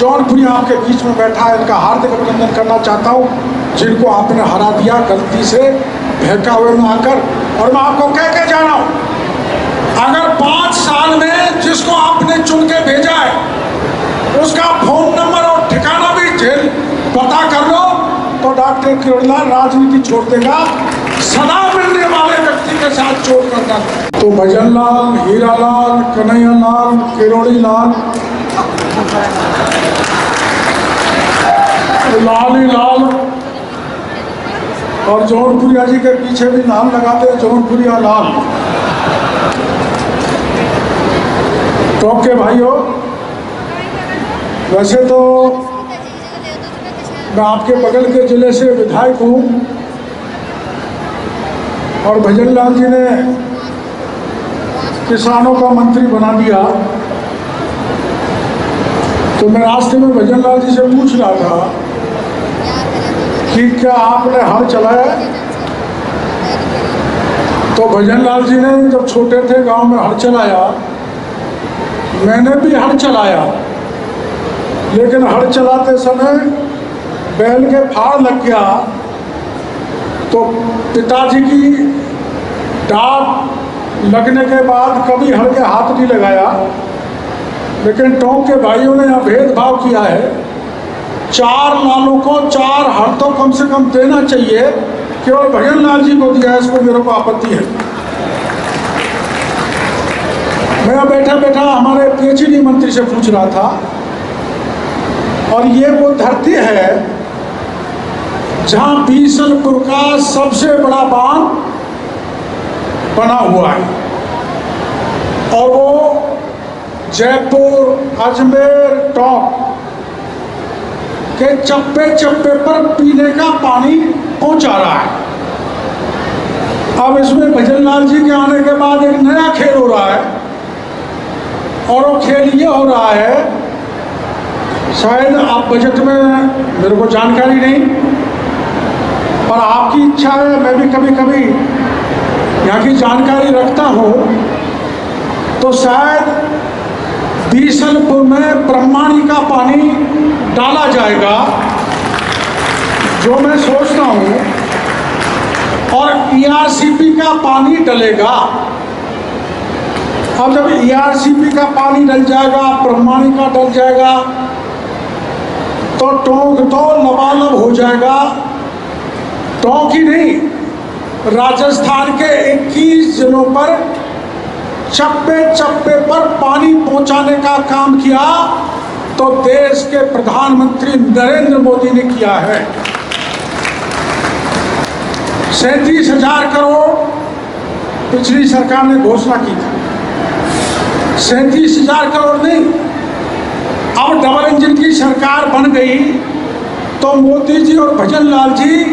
जौनपुरी आपके बीच में बैठा है, इनका हार्दिक अभिनंदन करना चाहता हूँ, जिनको आपने हरा दिया गलती से बहकावे में आकर। और मैं आपको कह के जा रहा हूँ, अगर 5 साल में जिसको आपने चुन के भेजा है उसका फोन नंबर और ठिकाना भी जेल पता कर लो तो डॉक्टर किरोड़ीलाल राजनीति छोड़ देगा, सदा मिलने वाले व्यक्ति के साथ छोड़ करना। तो भजनलाल, हीरालाल, कन्हैयालाल, किरोड़ीलाल, लाली लाल और जौनपुरिया जी के पीछे भी नाम लगाते हैं, जौनपुरिया लाल। तो के भाइयों, वैसे तो मैं आपके बगल के जिले से विधायक हूँ और भजनलाल जी ने किसानों का मंत्री बना दिया, तो मैं रास्ते में भजनलाल जी से पूछ रहा था कि क्या आपने हल चलाया? तो भजनलाल जी ने जब छोटे थे गांव में हल चलाया, मैंने भी हल चलाया, लेकिन हल चलाते समय बैल के फाड़ लग गया तो पिताजी की डांट लगने के बाद कभी हल के हाथ नहीं लगाया। लेकिन टोंक के भाइयों ने यहाँ भेदभाव किया है, 4 लालों को 4 हल तो कम से कम देना चाहिए, केवल भजनलाल जी को दिया है, इसको मेरे को आपत्ति है। मैं बैठा बैठा हमारे पीएचडी मंत्री से पूछ रहा था, और ये वो धरती है जहाँ बीसलपुर का सबसे बड़ा बांध बना हुआ है, और वो जयपुर, अजमेर, टोंक के चप्पे चप्पे पर पीने का पानी पहुंचा रहा है। अब इसमें भजनलाल जी के आने के बाद एक नया खेल हो रहा है, और वो खेल ये हो रहा है, शायद आप बजट में, मेरे को जानकारी नहीं, पर आपकी इच्छा है, मैं भी कभी कभी यहाँ की जानकारी रखता हूँ, तो शायद बीसलपुर में ब्रह्माणी का पानी डाला जाएगा, जो मैं सोचता हूँ, और ईआरसीपी का पानी डलेगा। अब जब ईआरसीपी का पानी डल जाएगा, ब्रह्माणी का डल जाएगा, तो टोंक तो लबालब हो जाएगा। टोंक ही नहीं, राजस्थान के 21 जिलों पर चप्पे चप्पे पर पानी पहुंचाने का काम किया तो देश के प्रधानमंत्री नरेंद्र मोदी ने किया है। 37,000 करोड़ पिछली सरकार ने घोषणा की थी, 37,000 करोड़ नहीं, अब डबल इंजन की सरकार बन गई तो मोदी जी और भजनलाल जी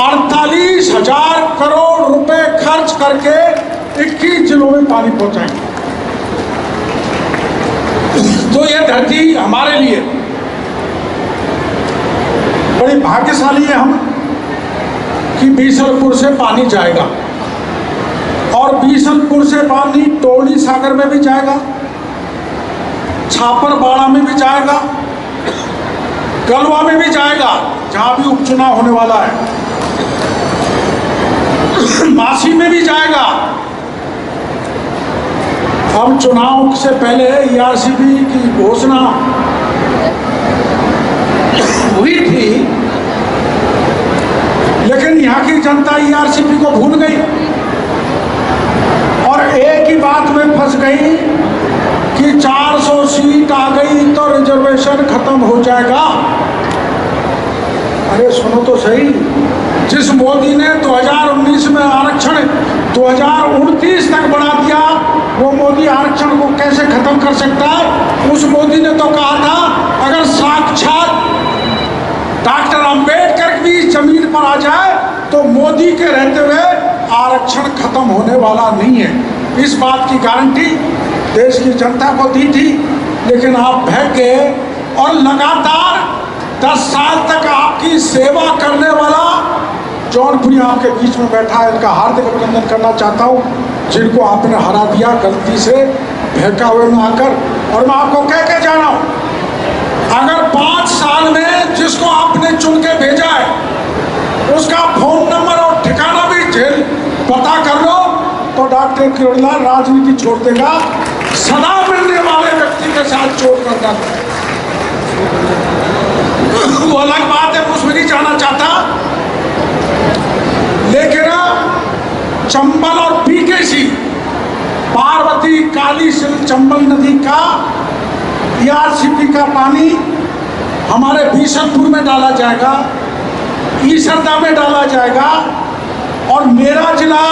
48,000 करोड़ रुपए खर्च करके 21 जिलों में पानी पहुंचाएंगे। तो ये धरती हमारे लिए बड़ी भाग्यशाली है हम कि बीसलपुर से पानी जाएगा, और बीसलपुर से पानी टोली सागर में भी जाएगा, छापरबाड़ा में भी जाएगा, गलवा में भी जाएगा जहां भी उपचुनाव होने वाला है, मासी में भी जाएगा। अब चुनाव से पहले ईआरसीपी की घोषणा हुई थी, लेकिन यहाँ की जनता ईआरसीपी को भूल गई और एक ही बात में फंस गई कि 400 सीट आ गई तो रिजर्वेशन खत्म हो जाएगा। अरे सुनो तो सही, जिस मोदी ने 2019 में आरक्षण 2029 तक बढ़ा दिया, वो मोदी आरक्षण को कैसे खत्म कर सकता है? उस मोदी ने तो कहा था अगर साक्षात डॉक्टर अंबेडकर भी जमीन पर आ जाए तो मोदी के रहते हुए आरक्षण खत्म होने वाला नहीं है। इस बात की गारंटी देश की जनता को दी थी, लेकिन आप बहक गए और लगातार 10 साल तक आपकी सेवा करने वाला जौनपुरी आपके बीच में बैठा है, इनका हार्दिक अभिनंदन करना चाहता हूँ, जिनको आपने हरा दिया गलती से बहकावे में आकर। और मैं आपको कह के जा रहा हूँ, अगर 5 साल में जिसको आपने चुन के भेजा है उसका फोन नंबर और ठिकाना भी जेल पता कर लो तो डॉक्टर किरोड़ीलाल राजनीति छोड़ देगा। सदा मिलने वाले व्यक्ति के साथ चोट करना वो अलग बात है, उसमें नहीं जाना चाहता। लेकिन चंबल और पीकेसी पार्वती काली सिंध चंबल नदी का ERCP का पानी हमारे बीसलपुर में डाला जाएगा, ईसरदा में डाला जाएगा और मेरा जिला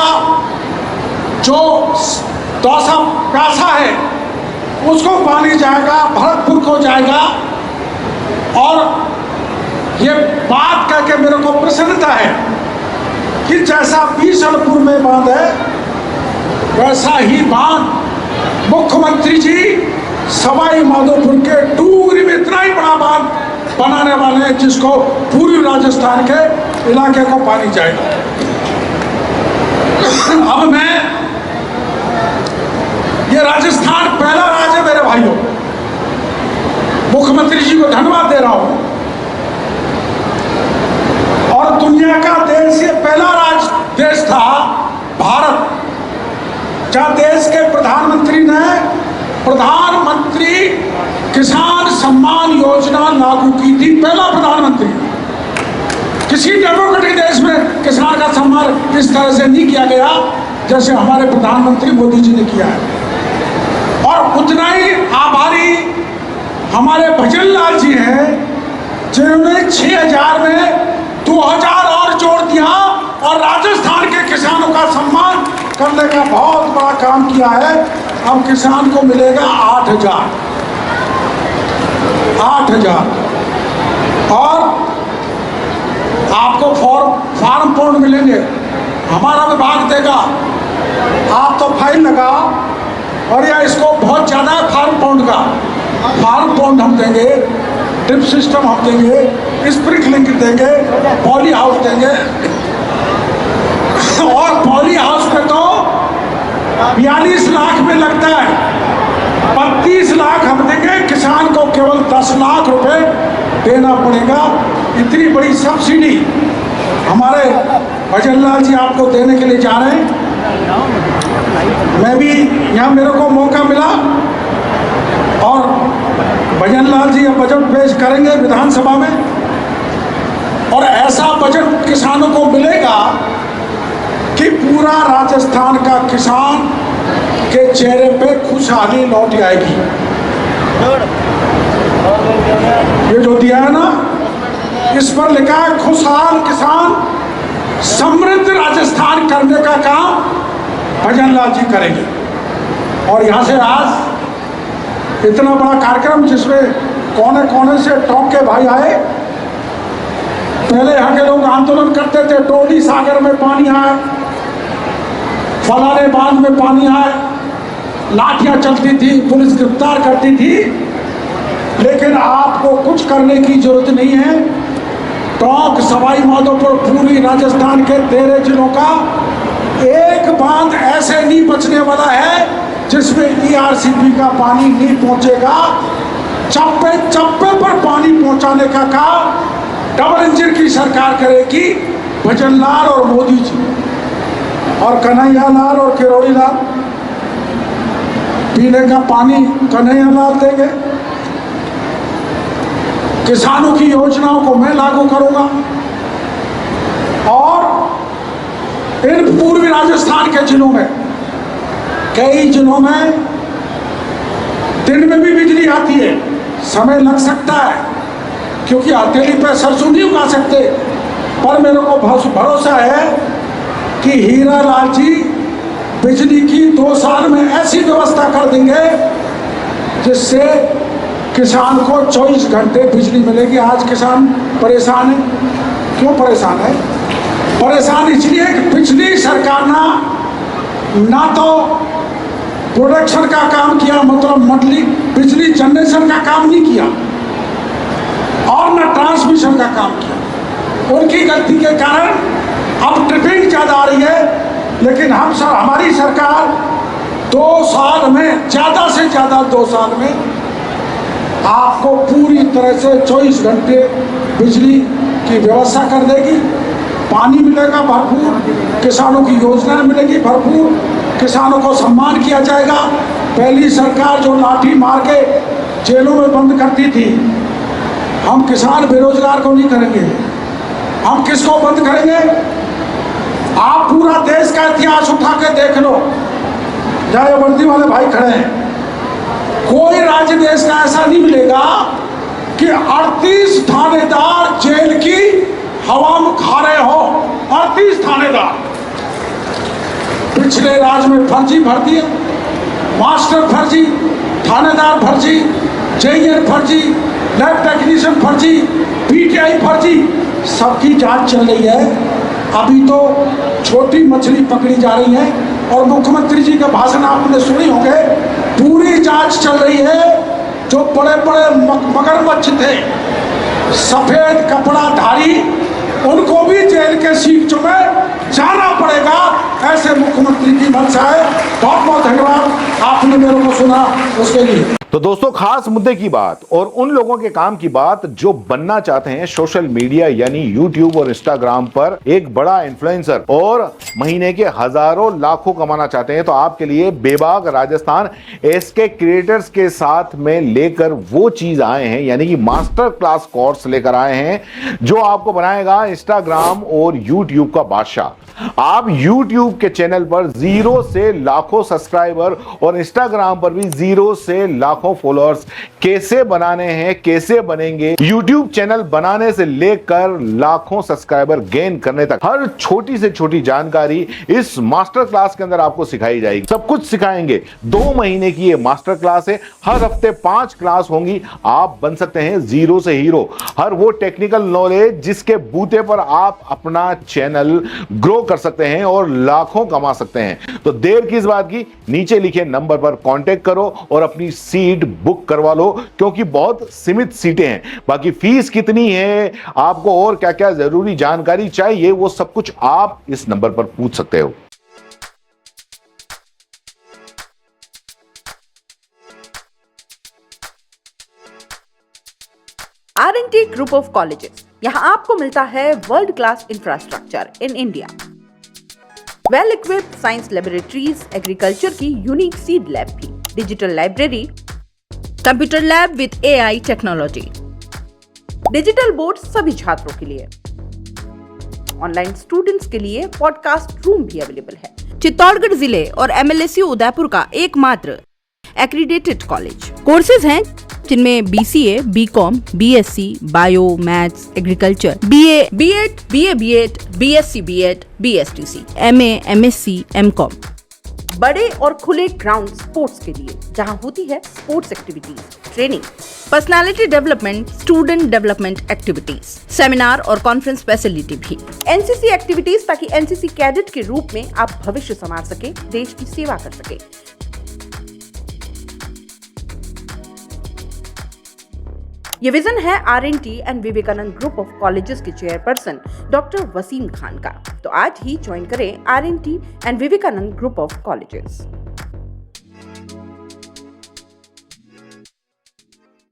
जो दौसा प्यासा है उसको पानी जाएगा, भरतपुर को जाएगा। और ये बात कह के मेरे को प्रसन्नता है कि जैसा बीसलपुर में बांध है वैसा ही बांध मुख्यमंत्री जी सवाई माधोपुर के डूंगरी में इतना ही बड़ा बांध बनाने वाले हैं जिसको पूर्वी राजस्थान के इलाके को पानी जाएगा। अब मैं ये राजस्थान पहला राज्य है मेरे भाइयों, मुख्यमंत्री जी को धन्यवाद दे रहा हूं। और दुनिया का देश ये पहला देश था भारत जहां देश के प्रधानमंत्री ने प्रधानमंत्री किसान सम्मान योजना लागू की थी। पहला प्रधानमंत्री, किसी डेमोक्रेटिक देश में किसान का सम्मान इस तरह से नहीं किया गया जैसे हमारे प्रधानमंत्री मोदी जी ने किया है। और उतना ही आभारी हमारे भजन लाल जी हैं जिन्होंने 6000 में 2000 और जोड़ दिया और राजस्थान के किसानों का सम्मान करने का बहुत बड़ा काम किया है। अब किसान को मिलेगा 8000 और आपको फार्म पॉन्ड मिलेंगे, हमारा विभाग देगा। आप तो फाइन लगाओ और या इसको बहुत ज़्यादा है फार्म पॉन्ड का, फार्म पॉन्ड हम देंगे, ड्रिप सिस्टम हम देंगे, स्प्रिंकलिंग देंगे, पॉली हाउस देंगे। और पॉली हाउस में तो 42 लाख में लगता है, 32 लाख हम देंगे, किसान को केवल 10 लाख रुपए देना पड़ेगा। इतनी बड़ी सब्सिडी हमारे भजन लाल जी आपको देने के लिए जा रहे हैं। मैं भी यहाँ मेरे को मौका मिला और भजन लाल जी बजट पेश करेंगे विधानसभा में और ऐसा बजट किसानों को मिलेगा कि पूरा राजस्थान का किसान के चेहरे पे खुशहाली लौट आएगी। ये जो दिया है ना, इस पर लिखा है खुशहाल किसान समृद्ध राजस्थान करने का काम भजन लाल जी करेंगे। और यहाँ से आज इतना बड़ा कार्यक्रम जिसमें कोने कोने से टॉप के भाई आए। पहले यहाँ के लोग आंदोलन करते थे, टोली सागर में पानी आए, फलाने बांध में पानी आए, लाठियां चलती थी, पुलिस गिरफ्तार करती थी। लेकिन आपको कुछ करने की जरूरत नहीं है। टोंक, सवाई माधोपुर, पूरी राजस्थान के 13 जिलों का एक बांध ऐसे नहीं बचने वाला है जिसमें ERCP का पानी नहीं पहुंचेगा। चप्पे चप्पे पर पानी पहुंचाने का काम डबल इंजन की सरकार करेगी। भजन लाल और मोदी जी और कन्हैया लाल और किरोड़ी लाल पीने का पानी कन्हैया लाल देंगे। किसानों की योजनाओं को मैं लागू करूंगा और इन पूर्वी राजस्थान के जिलों में, कई जिलों में दिन में भी बिजली आती है, समय लग सकता है क्योंकि हथेली पे सरसों नहीं उगा सकते, पर मेरे को भरोसा है कि हीरा लाल जी बिजली की 2 साल में ऐसी व्यवस्था कर देंगे जिससे किसान को 24 घंटे बिजली मिलेगी। आज किसान परेशान है। क्यों परेशान है? परेशान इसलिए कि पिछली सरकार ना तो प्रोडक्शन का काम किया, मतलब मंडली बिजली जनरेशन का काम नहीं किया और न ट्रांसमिशन का काम किया। उनकी गलती के कारण अब ट्रिपिंग ज़्यादा आ रही है। लेकिन हमारी सरकार 2 साल में, ज़्यादा से ज़्यादा 2 साल में आपको पूरी तरह से 24 घंटे बिजली की व्यवस्था कर देगी, पानी मिलेगा भरपूर, किसानों की योजनाएं मिलेगी भरपूर, किसानों को सम्मान किया जाएगा। पहली सरकार जो लाठी मार के जेलों में बंद करती थी, हम किसान बेरोजगार को नहीं करेंगे। हम किसको बंद करेंगे? आप पूरा देश का इतिहास उठा के देख लो, जहाँ ये वर्दी वाले भाई खड़े हैं, कोई राज्य देश का ऐसा नहीं मिलेगा कि 38 थानेदार जेल की हवा में खा रहे हो। 38 थानेदार पिछले राज्य में फर्जी भर्ती है, मास्टर फर्जी, थानेदार फर्जी, जेईएन फर्जी, लैब टेक्नीशियन फर्जी, पीटीआई फर्जी, सबकी जांच चल रही है। अभी तो छोटी मछली पकड़ी जा रही है और मुख्यमंत्री जी के भाषण आपने सुने होंगे, पूरी जांच चल रही है। जो बड़े बड़े मगरमच्छ थे, सफेद कपड़ा धारी, उनको भी जेल के सीटों में जाना पड़ेगा, ऐसे मुख्यमंत्री की मंशा है। बहुत बहुत धन्यवाद, आपने मेरे को सुना उसके लिए। तो दोस्तों, खास मुद्दे की बात और उन लोगों के काम की बात जो बनना चाहते हैं सोशल मीडिया यानी यूट्यूब और इंस्टाग्राम पर एक बड़ा इन्फ्लुएंसर और महीने के हजारों लाखों कमाना चाहते हैं, तो आपके लिए बेबाक राजस्थान एसके क्रिएटर्स के साथ में लेकर वो चीज आए हैं, यानी कि मास्टर क्लास कोर्स लेकर आए हैं जो आपको बनाएगा इंस्टाग्राम और यूट्यूब का बादशाह। आप YouTube के चैनल पर 0 से लाखों सब्सक्राइबर और इंस्टाग्राम पर भी 0 से लाखों फॉलोअर्स कैसे बनाने हैं, कैसे बनेंगे, YouTube चैनल बनाने से लेकर लाखों सब्सक्राइबर गेन करने तक हर छोटी से छोटी जानकारी इस मास्टर क्लास के अंदर आपको सिखाई जाएगी। सब कुछ सिखाएंगे। 2 महीने की ये मास्टर क्लास है, हर हफ्ते 5 क्लास होंगी। आप बन सकते हैं 0 से हीरो। हर वो टेक्निकल नॉलेज जिसके बूते पर आप अपना चैनल ग्रो कर सकते हैं और लाखों कमा सकते हैं। तो देर किस बात की, नीचे लिखे नंबर पर कांटेक्ट करो और अपनी सीट बुक करवा लो, क्योंकि बहुत सीमित सीटें हैं। बाकी फीस कितनी है, आपको और क्या क्या जरूरी जानकारी चाहिए, वो सब कुछ आप इस नंबर पर पूछ सकते हो। R&T ग्रुप ऑफ कॉलेजेस, यहां आपको मिलता है world class infrastructure in India, well equipped science laboratories, agriculture की यूनिक सीड लैब भी, digital library, computer lab with AI technology, digital board सभी छात्रों के लिए, ऑनलाइन स्टूडेंट्स के लिए पॉडकास्ट रूम भी अवेलेबल है। चित्तौड़गढ़ जिले और MLSU उदयपुर का एकमात्र एक्रीडेटेड कॉलेज। कोर्सेज हैं जिनमें BCA, BCom, BSc, bio, maths, agriculture, BA, B.Ed, BA, B.Ed, BSc, B.Ed, BSTC, MA, MSc, MCom। बड़े और खुले ग्राउंड स्पोर्ट्स के लिए, जहां होती है sports activities, training, personality development, student development activities, seminar और कॉन्फ्रेंस फैसिलिटी भी, NCC एक्टिविटीज, ताकि NCC कैडेट के रूप में आप भविष्य संवार सके, देश की सेवा कर सके। ये विजन है R&T and Vivekananda group of colleges के चेयरपर्सन डॉक्टर वसीम खान का। तो आज ही ज्वाइन करें R&T and Vivekananda group of colleges.